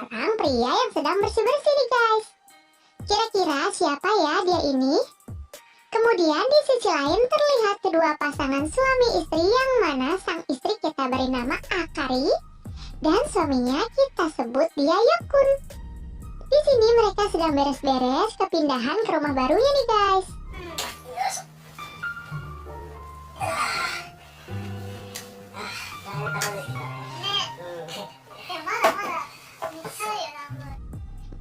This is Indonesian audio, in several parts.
seorang pria yang sedang bersih-bersih nih guys. Kira-kira siapa ya dia ini? Kemudian di sisi lain terlihat kedua pasangan suami istri yang mana sang istri kita beri nama Akari dan suaminya kita sebut dia Yokun. Di sini mereka sedang beres-beres kepindahan ke rumah barunya nih guys.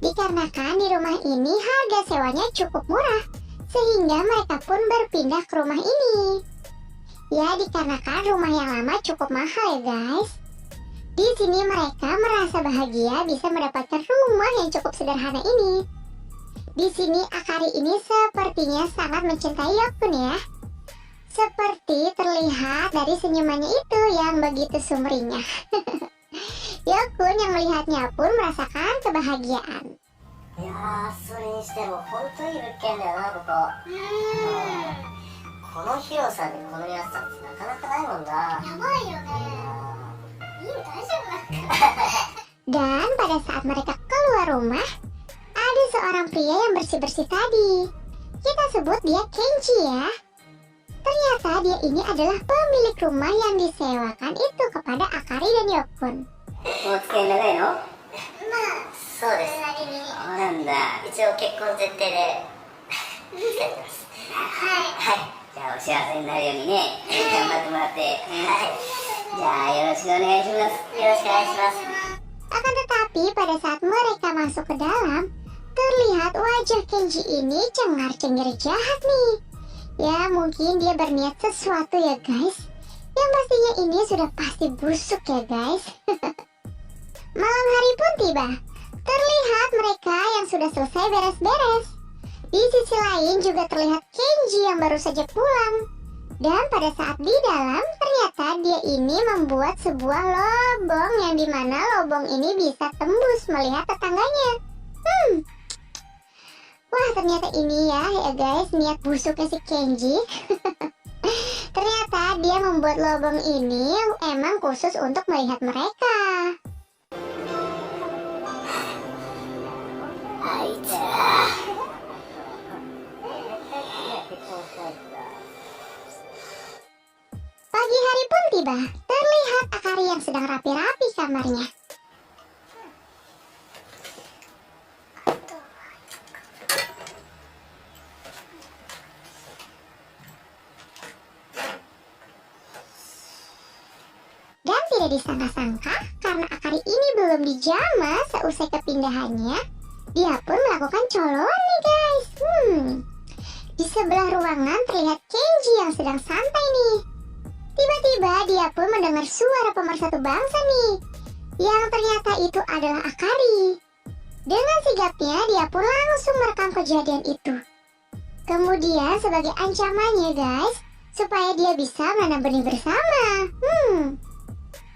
Dikarenakan di rumah ini harga sewanya cukup murah, sehingga mereka pun berpindah ke rumah ini. Ya, dikarenakan rumah yang lama cukup mahal ya guys. Di sini mereka merasa bahagia bisa mendapatkan rumah yang cukup sederhana ini. Di sini Akari ini sepertinya sangat mencintai Yokun ya. Seperti terlihat dari senyumannya itu yang begitu sumringah. Yokun yang melihatnya pun merasakan kebahagiaan. いやー、それにしても本当いい物件だよな、ここ。この広さでこの安さってなかなかないもんな。やばいよね。いいよ、大丈夫だから。 Dan pada saat mereka keluar rumah, ada seorang pria yang bersih-bersih tadi. Kita sebut dia Kenji ya. Ternyata dia ini adalah pemilik rumah yang disewakan itu kepada Akari dan Yokun. お付き合い長いの？そうです。そうなんだ。一応結婚前提で付き合ってます。はい。じゃあお幸せになるようにね、頑張ってもらって。はい。じゃあよろしくお願いします。よろしくお願いします。 Akan tetapi pada saat mereka masuk ke dalam, terlihat wajah Kenji ini cengar-cengir jahat nih. Ya mungkin dia berniat sesuatu ya guys. Yang pastinya ini sudah pasti busuk ya guys. Malam hari pun tiba. Terlihat mereka yang sudah selesai beres-beres. Di sisi lain juga terlihat Kenji yang baru saja pulang. Dan pada saat di dalam ternyata dia ini membuat sebuah lubang yang dimana lubang ini bisa tembus melihat tetangganya. Wah ternyata ini ya guys niat busuknya si Kenji. Ternyata dia membuat lubang ini emang khusus untuk melihat mereka. Pagi hari pun tiba. Terlihat Akari yang sedang rapi-rapi kamarnya. Dan tidak disangka-sangka karena Akari ini belum dijamah seusai kepindahannya, dia pun melakukan coloan nih guys. Di sebelah ruangan terlihat Kenji yang sedang santai nih. Tiba-tiba dia pun mendengar suara pemersatu bangsa nih, yang ternyata itu adalah Akari. Dengan sigapnya dia pun langsung merekam kejadian itu. Kemudian sebagai ancamannya guys, supaya dia bisa menanam benih bersama.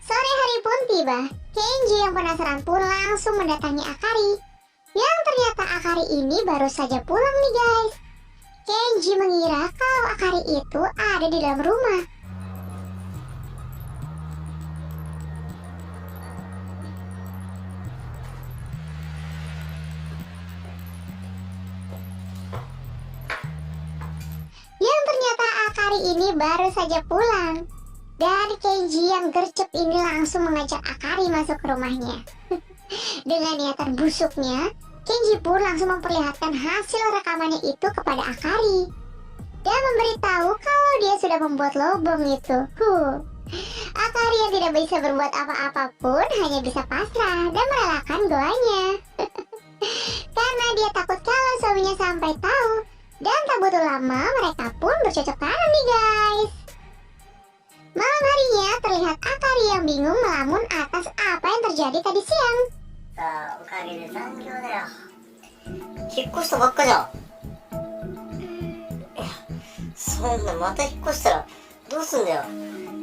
Sore hari pun tiba. Kenji yang penasaran pun langsung mendatangi Akari, yang ternyata Akari ini baru saja pulang nih guys. Kenji mengira kalau Akari itu ada di dalam rumah. Yang ternyata Akari ini baru saja pulang. Dan Kenji yang gercep ini langsung mengajak Akari masuk ke rumahnya. Dengan niatan busuknya, Kenji pun langsung memperlihatkan hasil rekamannya itu kepada Akari dan memberitahu kalau dia sudah membuat lubang itu. Akari yang tidak bisa berbuat apa-apa pun hanya bisa pasrah dan merelakan goanya. Karena dia takut kalau suaminya sampai tahu. Dan tak butuh lama mereka pun bercocok tanam nih guys. Malam harinya terlihat Akari yang bingung melamun atas apa yang terjadi tadi siang. さあ、おかげで残業だよ。引っ越したばっかじゃん。いや、そんなまた引っ越したらどうすんだよ。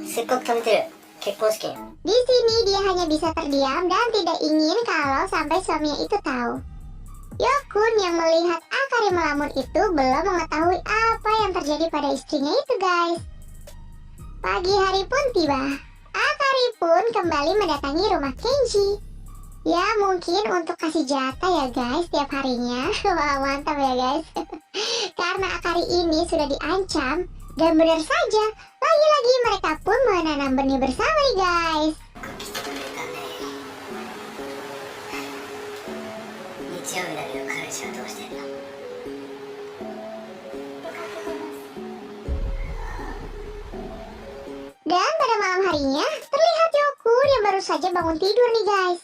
せっかく貯めてる結婚資金。 Di sini dia hanya bisa terdiam dan tidak ingin kalau sampai suaminya itu tahu. Yokun yang melihat Akari melamun itu belum mengetahui apa yang terjadi pada istrinya itu guys. Pagi hari pun tiba. Akari pun kembali mendatangi rumah Kenji. Ya mungkin untuk kasih jatah ya guys tiap harinya. Wah mantap ya guys. Karena Akari ini sudah diancam. Dan benar saja, lagi-lagi mereka pun menanam benih bersama nih guys. 日曜日だけど彼氏はどうしてんの？ Dan pada malam harinya, terlihat Yokun yang baru saja bangun tidur nih guys.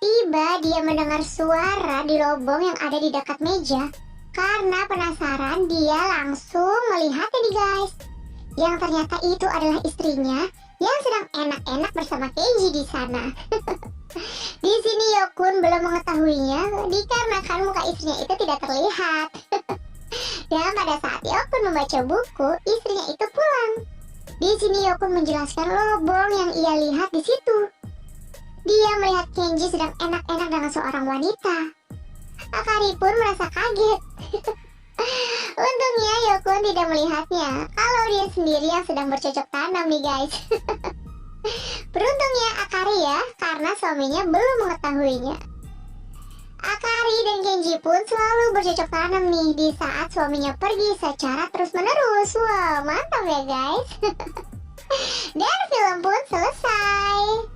Tiba dia mendengar suara di lubang yang ada di dekat meja. Karena penasaran, dia langsung melihatnya nih guys. Yang ternyata itu adalah istrinya yang sedang enak-enak bersama Kenji di sana. Di sini Yokun belum mengetahuinya dikarenakan muka istrinya itu tidak terlihat. Dan pada saat Yokun membaca buku, istrinya itu pulang. Di sini Yokun menjelaskan lubang yang ia lihat di situ. Dia melihat Kenji sedang enak-enak dengan seorang wanita. Akari pun merasa kaget. Untungnya Yokun tidak melihatnya kalau dia sendiri yang sedang bercocok tanam nih guys. Beruntungnya Akari ya, karena suaminya belum mengetahuinya. Akari dan Kenji pun selalu bercocok tanam nih di saat suaminya pergi secara terus-menerus. Wow, mantap ya guys. Dan film pun selesai.